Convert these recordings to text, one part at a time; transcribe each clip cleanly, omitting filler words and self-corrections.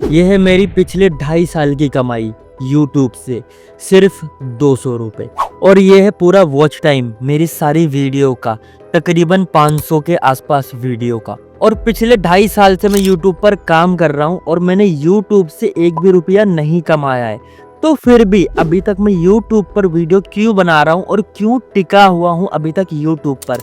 ये है मेरी पिछले 2.5 साल की कमाई यूट्यूब से, सिर्फ 200 रुपये। और ये है पूरा वॉच टाइम मेरी सारी वीडियो का, तकरीबन 500 के आसपास वीडियो का। और पिछले 2.5 साल से मैं यूट्यूब पर काम कर रहा हूँ और मैंने यूट्यूब से एक भी रुपया नहीं कमाया है। तो फिर भी अभी तक मैं यूट्यूब पर वीडियो क्यों बना रहा हूँ और क्यों टिका हुआ हूँ अभी तक यूट्यूब पर,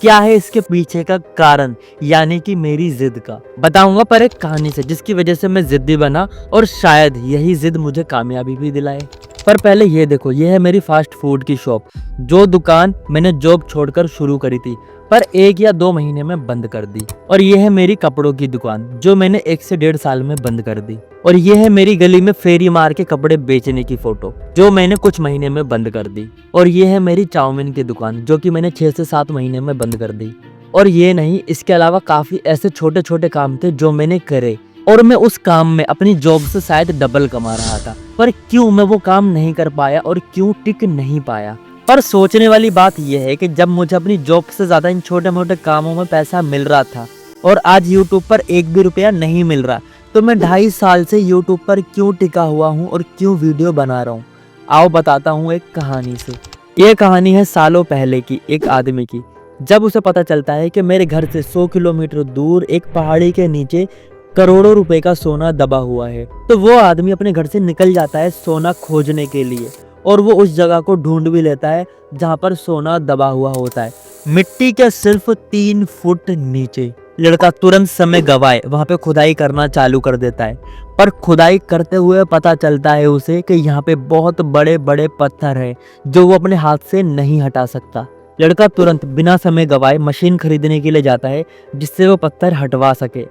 क्या है इसके पीछे का कारण, यानी कि मेरी जिद का बताऊंगा पर एक कहानी से, जिसकी वजह से मैं जिद्दी बना और शायद यही जिद मुझे कामयाबी भी दिलाए। पर पहले ये देखो, ये है मेरी फास्ट फूड की शॉप, जो दुकान मैंने जॉब छोड़कर शुरू करी थी पर 1 या 2 महीने में बंद कर दी। और ये है मेरी कपड़ों की दुकान, जो मैंने 1 से 1.5 साल में बंद कर दी। और ये है मेरी गली में फेरी मार के कपड़े बेचने की फोटो, जो मैंने कुछ महीने में बंद कर दी। और ये है मेरी चाउमीन की दुकान, जो कि मैंने 6 से 7 महीने में बंद कर दी। और ये नहीं, इसके अलावा काफी ऐसे छोटे छोटे काम थे जो मैंने करे, और मैं उस काम में अपनी जॉब से शायद डबल कमा रहा था। पर क्यों मैं वो काम नहीं कर पाया और क्यों टिक नहीं पाया? पर सोचने वाली बात यह है कि जब मुझे अपनी जॉब से ज्यादा इन छोटे मोटे कामों में पैसा मिल रहा था और आज यूट्यूब पर एक भी रुपया नहीं मिल रहा, तो मैं 2.5 साल से यूट्यूब पर क्यों टिका हुआ हूँ और क्यों वीडियो बना रहा हूँ। आओ बताता हूँ एक कहानी से। ये कहानी है सालों पहले की एक आदमी की, जब उसे पता चलता है कि मेरे घर से 100 किलोमीटर दूर एक पहाड़ी के नीचे करोड़ों रुपए का सोना दबा हुआ है। तो वो आदमी अपने घर से निकल जाता है सोना खोजने के लिए, और वो उस जगह को ढूंढ भी लेता है जहाँ पर सोना दबा हुआ होता है, मिट्टी के सिर्फ 3 फुट नीचे। लड़का तुरंत समय गवाए वहाँ पे खुदाई करना चालू कर देता है, पर खुदाई करते हुए पता चलता है उसे कि यहाँ पे बहुत बड़े बड़े पत्थर है जो वो अपने हाथ से नहीं हटा सकता। लड़का तुरंत बिना समय गवाए मशीन खरीदने के लिए जाता है जिससे वो पत्थर हटवा सके,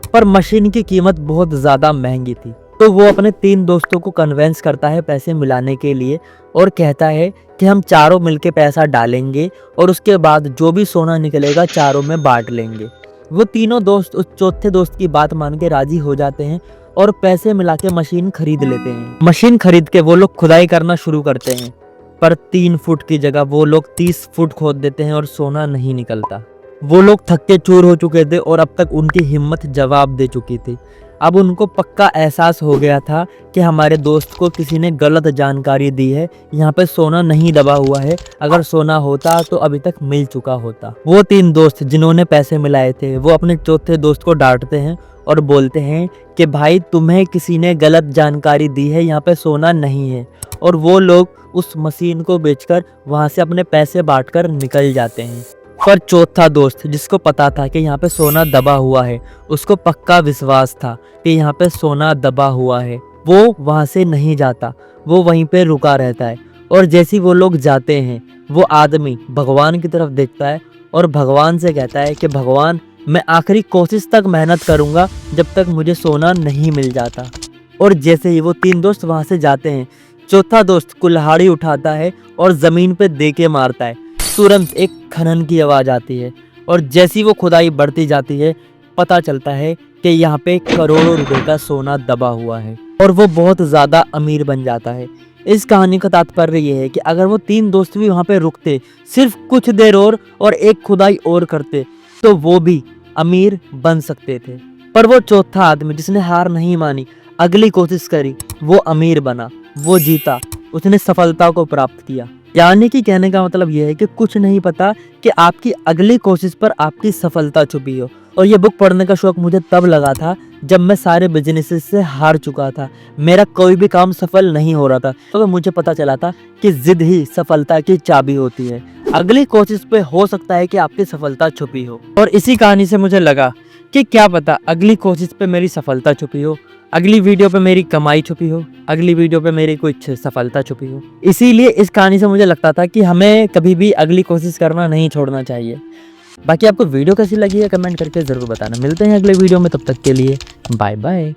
पर मशीन की कीमत बहुत ज़्यादा महंगी थी। तो वो अपने 3 दोस्तों को कन्वेंस करता है पैसे मिलाने के लिए, और कहता है कि हम चारों मिलके पैसा डालेंगे और उसके बाद जो भी सोना निकलेगा चारों में बांट लेंगे। वो तीनों दोस्त उस चौथे दोस्त की बात मान के राजी हो जाते हैं और पैसे मिला के मशीन खरीद लेते हैं। मशीन खरीद के वो लोग खुदाई करना शुरू करते हैं, पर 3 फुट की जगह वो लोग 30 फुट खोद देते हैं और सोना नहीं निकलता। वो लोग थक्के चूर हो चुके थे और अब तक उनकी हिम्मत जवाब दे चुकी थी। अब उनको पक्का एहसास हो गया था कि हमारे दोस्त को किसी ने गलत जानकारी दी है, यहाँ पे सोना नहीं दबा हुआ है, अगर सोना होता तो अभी तक मिल चुका होता। वो 3 दोस्त जिन्होंने पैसे मिलाए थे वो अपने चौथे दोस्त को डांटते हैं और बोलते हैं कि भाई तुम्हें किसी ने गलत जानकारी दी है, यहाँ पे सोना नहीं है। और वो लोग उस मशीन को बेचकर वहाँ से अपने पैसे बांटकर निकल जाते हैं। पर चौथा दोस्त, जिसको पता था कि यहाँ पे सोना दबा हुआ है, उसको पक्का विश्वास था कि यहाँ पे सोना दबा हुआ है, वो वहाँ से नहीं जाता, वो वहीं पे रुका रहता है। और जैसे वो लोग जाते हैं, वो आदमी भगवान की तरफ देखता है और भगवान से कहता है कि भगवान, मैं आखिरी कोशिश तक मेहनत करूँगा जब तक मुझे सोना नहीं मिल जाता। और जैसे ही वो 3 दोस्त वहाँ से जाते हैं, चौथा दोस्त कुल्हाड़ी उठाता है और ज़मीन पे दे के मारता है। तुरंत एक खनन की आवाज़ आती है, और जैसी वो खुदाई बढ़ती जाती है पता चलता है कि यहाँ पे करोड़ों रुपए का सोना दबा हुआ है, और वो बहुत ज़्यादा अमीर बन जाता है। इस कहानी का तात्पर्य ये है कि अगर वो 3 दोस्त भी वहाँ पे रुकते, सिर्फ कुछ देर और एक खुदाई और करते, तो वो भी अमीर बन सकते थे। पर वो चौथा आदमी जिसने हार नहीं मानी, अगली कोशिश करी, वो अमीर बना, वो जीता, उसने सफलता को प्राप्त किया। यानी कि कहने का मतलब यह है कि कुछ नहीं पता कि आपकी अगली कोशिश पर आपकी सफलता छुपी हो। और ये बुक पढ़ने का शौक मुझे तब लगा था जब मैं सारे बिजनेस से हार चुका था, मेरा कोई भी काम सफल नहीं हो रहा था, तो मुझे पता चला था कि जिद ही सफलता की चाबी होती है। अगली कोशिश पे हो सकता है कि आपकी सफलता छुपी हो। और इसी कहानी से मुझे लगा कि क्या पता अगली कोशिश पे मेरी सफलता छुपी हो, अगली वीडियो पे मेरी कमाई छुपी हो, अगली वीडियो पे मेरी कुछ सफलता छुपी हो। इसीलिए इस कहानी से मुझे लगता था कि हमें कभी भी अगली कोशिश करना नहीं छोड़ना चाहिए। बाकी आपको वीडियो कैसी लगी है कमेंट करके ज़रूर बताना। मिलते हैं अगले वीडियो में, तब तक के लिए बाय बाय।